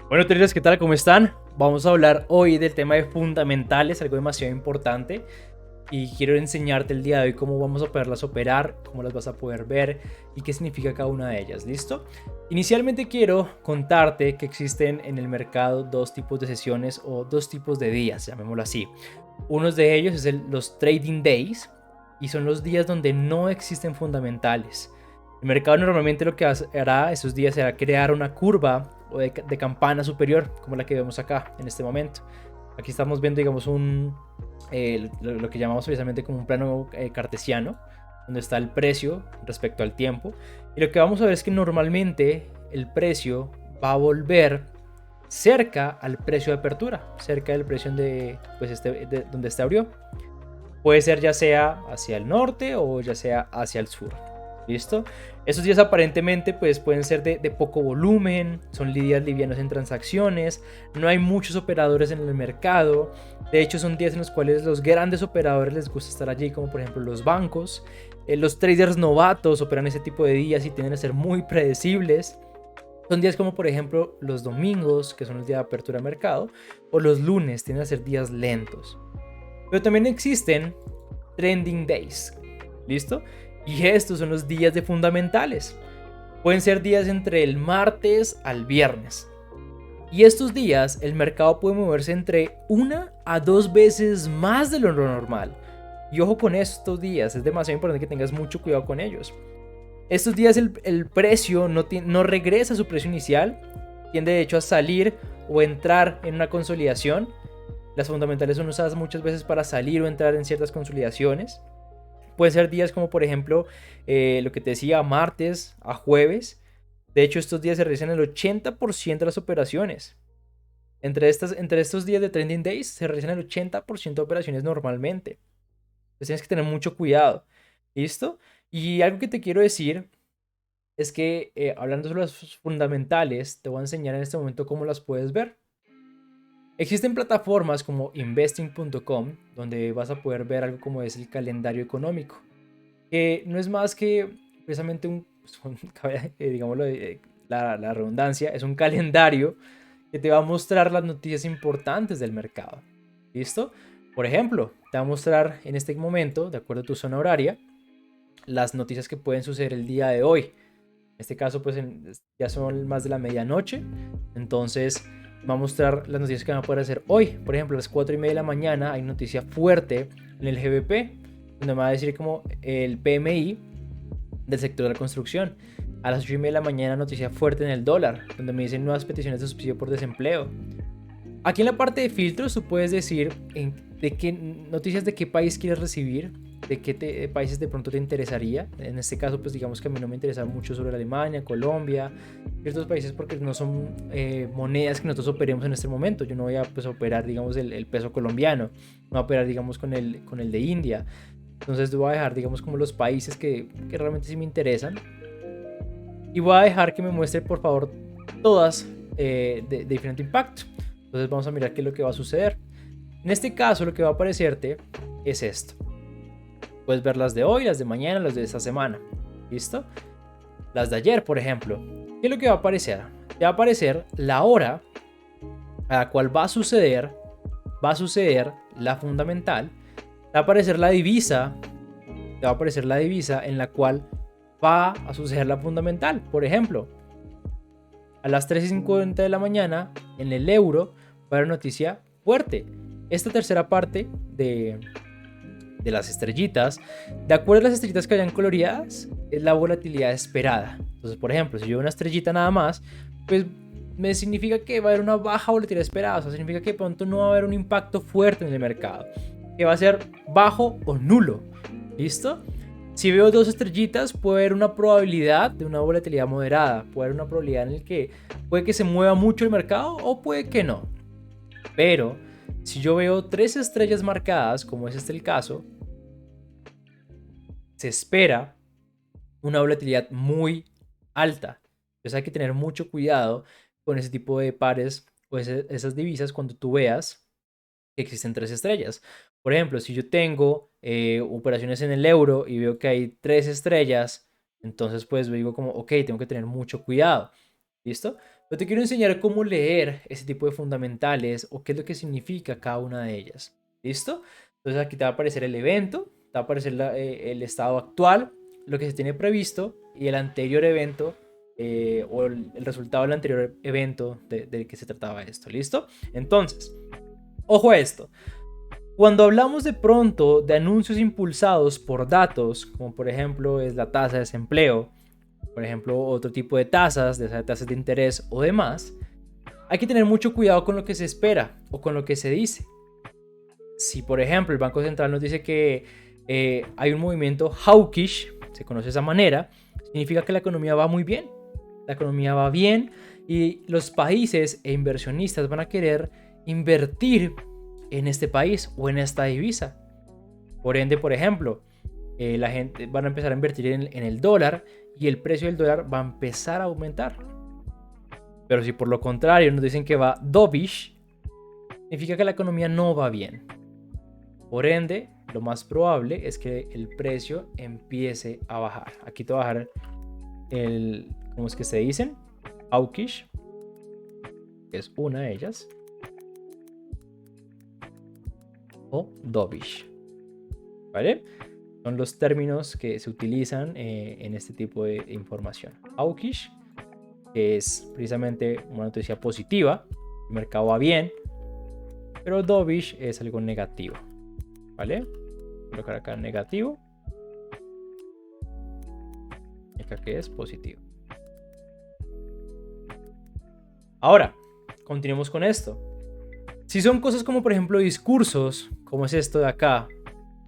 Bueno, traders, ¿qué tal? ¿Cómo están? Vamos a hablar hoy del tema de fundamentales, algo demasiado importante. Y quiero enseñarte el día de hoy cómo vamos a poderlas operar, cómo las vas a poder ver y qué significa cada una de ellas. ¿Listo? Inicialmente quiero contarte que existen en el mercado dos tipos de sesiones o dos tipos de días, llamémoslo así. Uno de ellos es los trading days y son los días donde no existen fundamentales. El mercado normalmente lo que hará esos días será crear una curva o de campana superior, como la que vemos acá en este momento. Aquí estamos viendo, digamos, lo que llamamos precisamente como un plano cartesiano, donde está el precio respecto al tiempo. Y lo que vamos a ver es que normalmente el precio va a volver cerca al precio de apertura, cerca del precio donde este abrió. Puede ser ya sea hacia el norte o ya sea hacia el sur. ¿Listo? Esos días aparentemente pues pueden ser de poco volumen, son días livianos en transacciones, no hay muchos operadores en el mercado. De hecho son días en los cuales los grandes operadores les gusta estar allí, como por ejemplo los bancos. Los traders novatos operan ese tipo de días y tienden a ser muy predecibles. Son días como por ejemplo los domingos, que son el día de apertura de mercado, o los lunes tienden a ser días lentos. Pero también existen trending days. ¿Listo? Y estos son los días de fundamentales. Pueden ser días entre el martes al viernes. Y estos días el mercado puede moverse entre 1 a 2 veces más de lo normal. Y ojo con estos días, es demasiado importante que tengas mucho cuidado con ellos. Estos días el precio no regresa a su precio inicial, tiende de hecho a salir o entrar en una consolidación. Las fundamentales son usadas muchas veces para salir o entrar en ciertas consolidaciones. Pueden ser días como por ejemplo lo que te decía, martes a jueves. De hecho estos días se realizan el 80% de las operaciones. Entre estos días de trending days se realizan el 80% de operaciones normalmente. Entonces tienes que tener mucho cuidado. ¿Listo? Y algo que te quiero decir es que hablando sobre los fundamentales, te voy a enseñar en este momento cómo las puedes ver. Existen plataformas como investing.com donde vas a poder ver algo como es el calendario económico, que no es más que precisamente digámoslo, la redundancia, es un calendario que te va a mostrar las noticias importantes del mercado. ¿Listo? Por ejemplo, te va a mostrar en este momento, de acuerdo a tu zona horaria, las noticias que pueden suceder el día de hoy. En este caso, pues ya son más de la medianoche. Entonces, va a mostrar las noticias que van a poder hacer hoy. Por ejemplo, a las 4:30 de la mañana hay noticia fuerte en el GBP, donde me va a decir como el PMI del sector de la construcción. A las 8:30 de la mañana noticia fuerte en el dólar, donde me dicen nuevas peticiones de subsidio por desempleo. Aquí en la parte de filtros tú puedes decir de qué noticias de qué país quieres recibir, de qué países de pronto te interesaría. En este caso, pues digamos que a mí no me interesa mucho sobre Alemania, Colombia, ciertos países porque no son monedas que nosotros operemos en este momento. Yo no voy a pues, operar, digamos, el peso colombiano, no voy a operar, digamos, con el de India. Entonces voy a dejar, digamos, como los países que realmente sí me interesan. Y voy a dejar que me muestre, por favor, todas de diferente impacto. Entonces vamos a mirar qué es lo que va a suceder. En este caso lo que va a aparecerte es esto. Puedes ver las de hoy, las de mañana, las de esta semana. ¿Listo? Las de ayer, por ejemplo. ¿Qué es lo que va a aparecer? Te va a aparecer la hora a la cual va a suceder la fundamental. Te va a aparecer la divisa. Te va a aparecer la divisa en la cual va a suceder la fundamental. Por ejemplo, a las 3:50 de la mañana en el euro va a haber noticia fuerte. Esta tercera parte de las estrellitas, de acuerdo a las estrellitas que hayan coloreadas, es la volatilidad esperada. Entonces, por ejemplo, si yo veo una estrellita nada más, pues me significa que va a haber una baja volatilidad esperada. O sea, significa que pronto no va a haber un impacto fuerte en el mercado, que va a ser bajo o nulo. ¿Listo? Si veo dos estrellitas, puede haber una probabilidad de una volatilidad moderada. Puede haber una probabilidad en la que puede que se mueva mucho el mercado o puede que no. Pero si yo veo 3 estrellas marcadas, como es este el caso, se espera una volatilidad muy alta. Entonces hay que tener mucho cuidado con ese tipo de pares o esas divisas cuando tú veas que existen 3 estrellas. Por ejemplo, si yo tengo operaciones en el euro y veo que hay 3 estrellas, entonces pues digo como, ok, tengo que tener mucho cuidado. ¿Listo? Yo te quiero enseñar cómo leer ese tipo de fundamentales o qué es lo que significa cada una de ellas. ¿Listo? Entonces aquí te va a aparecer el evento, te va a aparecer el estado actual, lo que se tiene previsto y el anterior evento o el resultado del anterior evento del que se trataba esto. ¿Listo? Entonces, ojo a esto. Cuando hablamos de pronto de anuncios impulsados por datos, como por ejemplo es la tasa de desempleo, por ejemplo otro tipo de tasas, de tasas de interés o demás, hay que tener mucho cuidado con lo que se espera o con lo que se dice. Si por ejemplo el Banco Central nos dice que hay un movimiento hawkish, se conoce de esa manera, significa que la economía va muy bien, la economía va bien y los países e inversionistas van a querer invertir en este país o en esta divisa. Por ende, por ejemplo, la gente van a empezar a invertir en el dólar y el precio del dólar va a empezar a aumentar. Pero si por lo contrario nos dicen que va dovish, significa que la economía no va bien. Por ende, lo más probable es que el precio empiece a bajar. Aquí te voy a bajar ¿cómo es que se dicen? Hawkish, que es una de ellas. O dovish. ¿Vale? Son los términos que se utilizan en este tipo de información. Hawkish, que es precisamente una noticia positiva, el mercado va bien, pero dovish es algo negativo. ¿Vale? Voy a colocar acá negativo. Y acá que es positivo. Ahora, continuemos con esto. Si son cosas como por ejemplo discursos, como es esto de acá,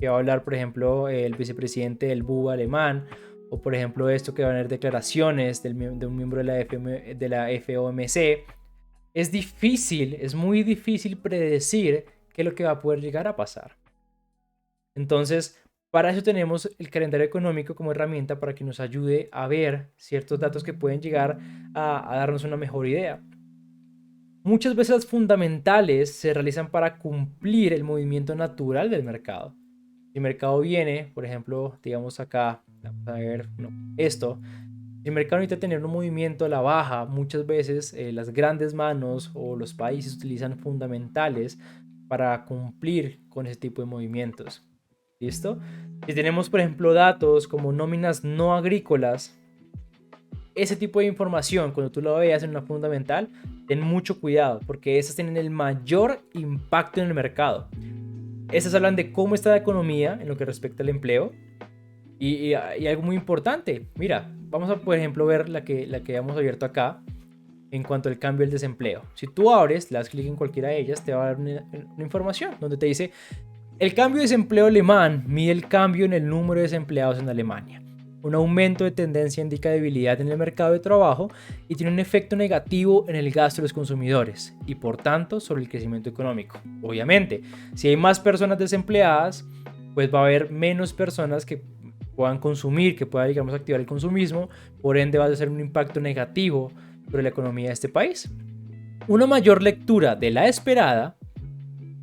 que va a hablar por ejemplo el vicepresidente del BUA alemán, o por ejemplo esto que van a haber declaraciones de un miembro de la FOMC, es difícil, es muy difícil predecir qué es lo que va a poder llegar a pasar. Entonces, para eso tenemos el calendario económico como herramienta para que nos ayude a ver ciertos datos que pueden llegar a darnos una mejor idea. Muchas veces las fundamentales se realizan para cumplir el movimiento natural del mercado. Si el mercado viene, por ejemplo, digamos acá, vamos a ver esto. Si el mercado necesita tener un movimiento a la baja, muchas veces las grandes manos o los países utilizan fundamentales para cumplir con ese tipo de movimientos. ¿Listo? Si tenemos, por ejemplo, datos como nóminas no agrícolas, ese tipo de información, cuando tú lo veas en una fundamental, ten mucho cuidado, porque esas tienen el mayor impacto en el mercado. Esas hablan de cómo está la economía en lo que respecta al empleo. Y algo muy importante, mira, vamos a, por ejemplo, ver la que hemos abierto acá en cuanto al cambio del desempleo. Si tú abres, le das clic en cualquiera de ellas, te va a dar una información donde te dice: el cambio de desempleo alemán mide el cambio en el número de desempleados en Alemania. Un aumento de tendencia indica debilidad en el mercado de trabajo y tiene un efecto negativo en el gasto de los consumidores y por tanto sobre el crecimiento económico. Obviamente, si hay más personas desempleadas, pues va a haber menos personas que puedan consumir, que puedan, digamos, activar el consumismo, por ende va a ser un impacto negativo sobre la economía de este país. Una mayor lectura de la esperada,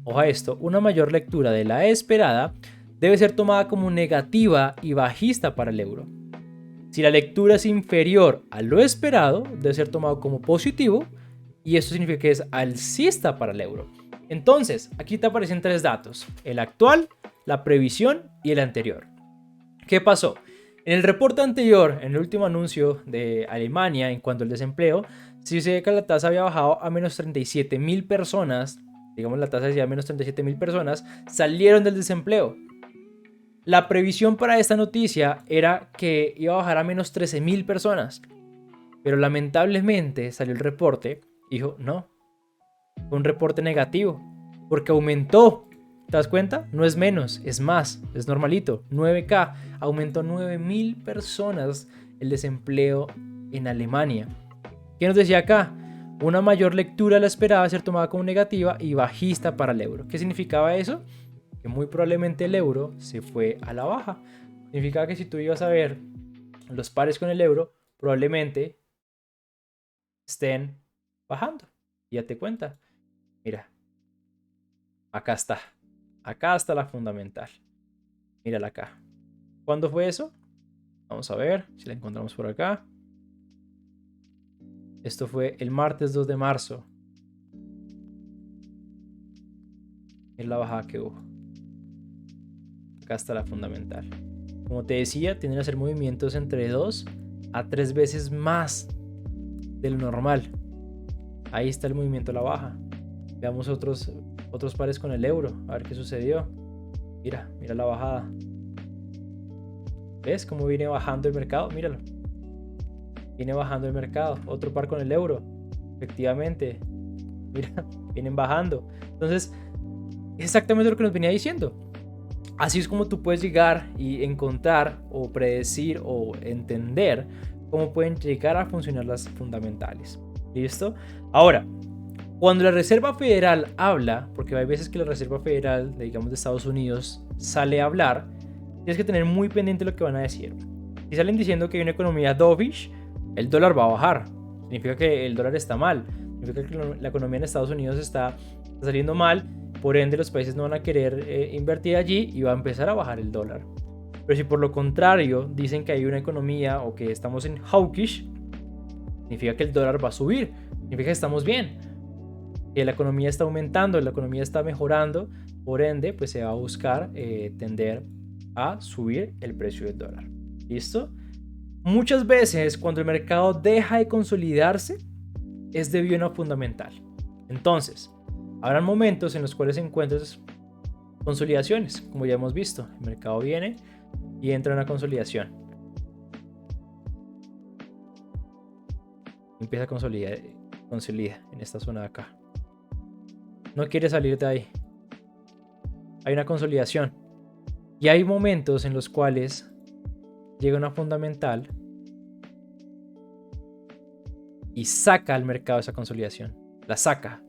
ojo a esto, una mayor lectura de la esperada debe ser tomada como negativa y bajista para el euro. Si la lectura es inferior a lo esperado, debe ser tomado como positivo y esto significa que es alcista para el euro. Entonces, aquí te aparecen tres datos: el actual, la previsión y el anterior. ¿Qué pasó? En el reporte anterior, en el último anuncio de Alemania en cuanto al desempleo, se dice que la tasa había bajado a menos 37.000 personas, digamos la tasa decía menos 37.000 personas, salieron del desempleo. La previsión para esta noticia era que iba a bajar a menos 13.000 personas, pero lamentablemente salió el reporte y dijo, no, fue un reporte negativo, porque aumentó. ¿Te das cuenta? No es menos, es más, es normalito. 9K, aumentó 9.000 personas el desempleo en Alemania. ¿Qué nos decía acá? Una mayor lectura la esperaba ser tomada como negativa y bajista para el euro. ¿Qué significaba eso? Que muy probablemente el euro se fue a la baja. Significaba que si tú ibas a ver los pares con el euro, probablemente estén bajando. Y date cuenta. Mira, acá está. Acá está la fundamental. Mírala acá. ¿Cuándo fue eso? Vamos a ver si la encontramos por acá. Esto fue el martes 2 de marzo. Es la bajada que hubo. Acá está la fundamental. Como te decía, tienden a hacer movimientos entre 2 a 3 veces más de lo normal. Ahí está el movimiento a la baja. Veamos otros pares con el euro. A ver qué sucedió. Mira la bajada. ¿Ves cómo viene bajando el mercado? Míralo. Viene bajando el mercado. Otro par con el euro. Efectivamente. Mira, vienen bajando. Entonces, exactamente lo que nos venía diciendo. Así es como tú puedes llegar y encontrar o predecir o entender cómo pueden llegar a funcionar las fundamentales. ¿Listo? Ahora, cuando la Reserva Federal habla, porque hay veces que la Reserva Federal, digamos de Estados Unidos, sale a hablar, tienes que tener muy pendiente lo que van a decir. Si salen diciendo que hay una economía dovish, el dólar va a bajar. Significa que el dólar está mal. Significa que la economía en Estados Unidos está saliendo mal. Por ende, los países no van a querer invertir allí y va a empezar a bajar el dólar. Pero si por lo contrario dicen que hay una economía o que estamos en hawkish, significa que el dólar va a subir. Significa que estamos bien. Que la economía está aumentando, la economía está mejorando. Por ende, pues se va a buscar tender a subir el precio del dólar. ¿Listo? Muchas veces cuando el mercado deja de consolidarse es debido a una fundamental. Entonces, habrán momentos en los cuales encuentres consolidaciones, como ya hemos visto. El mercado viene y entra en una consolidación. Empieza a consolidar en esta zona de acá. No quiere salir de ahí. Hay una consolidación. Y hay momentos en los cuales llega una fundamental y saca al mercado esa consolidación. La saca.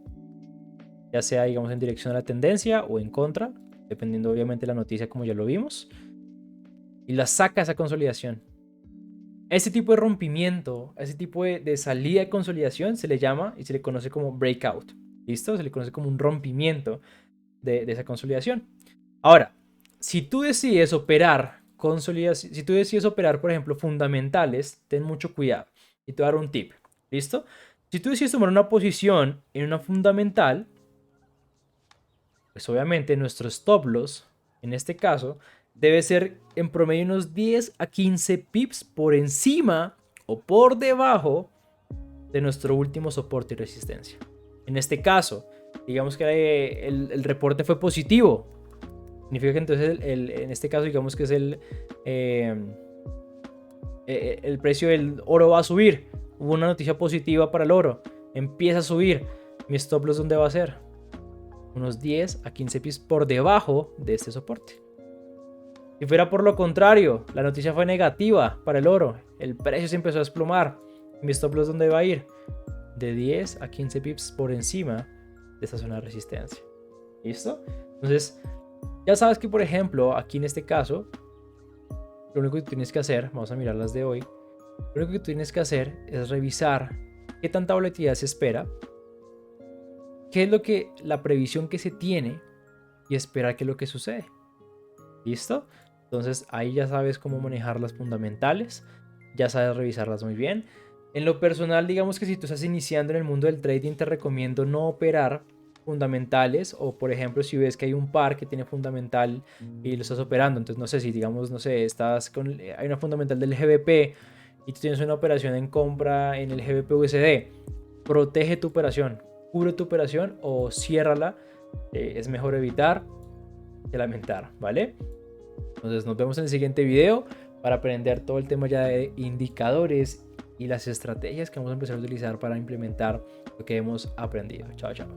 Ya sea, digamos, en dirección a la tendencia o en contra, dependiendo obviamente de la noticia, como ya lo vimos. Y la saca esa consolidación. Ese tipo de rompimiento, ese tipo de salida de consolidación se le llama y se le conoce como breakout. ¿Listo? Se le conoce como un rompimiento de esa consolidación. Ahora, si tú decides operar consolidación, si tú decides operar, por ejemplo, fundamentales, ten mucho cuidado. Y te voy a dar un tip. ¿Listo? Si tú decides tomar una posición en una fundamental, pues obviamente nuestro stop loss, en este caso, debe ser en promedio unos 10 a 15 pips por encima o por debajo de nuestro último soporte y resistencia. En este caso, digamos que el reporte fue positivo. Significa que entonces en este caso digamos que es el precio del oro va a subir. Hubo una noticia positiva para el oro. Empieza a subir. Mi stop loss, ¿dónde va a ser? Unos 10 a 15 pips por debajo de este soporte. Si fuera por lo contrario, la noticia fue negativa para el oro, el precio se empezó a desplomar, mi stop loss, ¿dónde va a ir? De 10 a 15 pips por encima de esta zona de resistencia. ¿Listo? Entonces, ya sabes que, por ejemplo, aquí en este caso, lo único que tienes que hacer, vamos a mirar las de hoy, lo único que tienes que hacer es revisar qué tanta volatilidad se espera, qué es lo que la previsión que se tiene y esperar qué es lo que sucede. ¿Listo? Entonces ahí ya sabes cómo manejar las fundamentales, ya sabes revisarlas muy bien. En lo personal, digamos que si tú estás iniciando en el mundo del trading, te recomiendo no operar fundamentales, o por ejemplo si ves que hay un par que tiene fundamental y lo estás operando, entonces no sé si digamos, no sé, hay una fundamental del GBP y tú tienes una operación en compra en el GBP USD, protege tu operación, cubre tu operación o ciérrala. Es mejor evitar que lamentar, ¿vale? Entonces nos vemos en el siguiente video para aprender todo el tema ya de indicadores y las estrategias que vamos a empezar a utilizar para implementar lo que hemos aprendido. Chao, chao.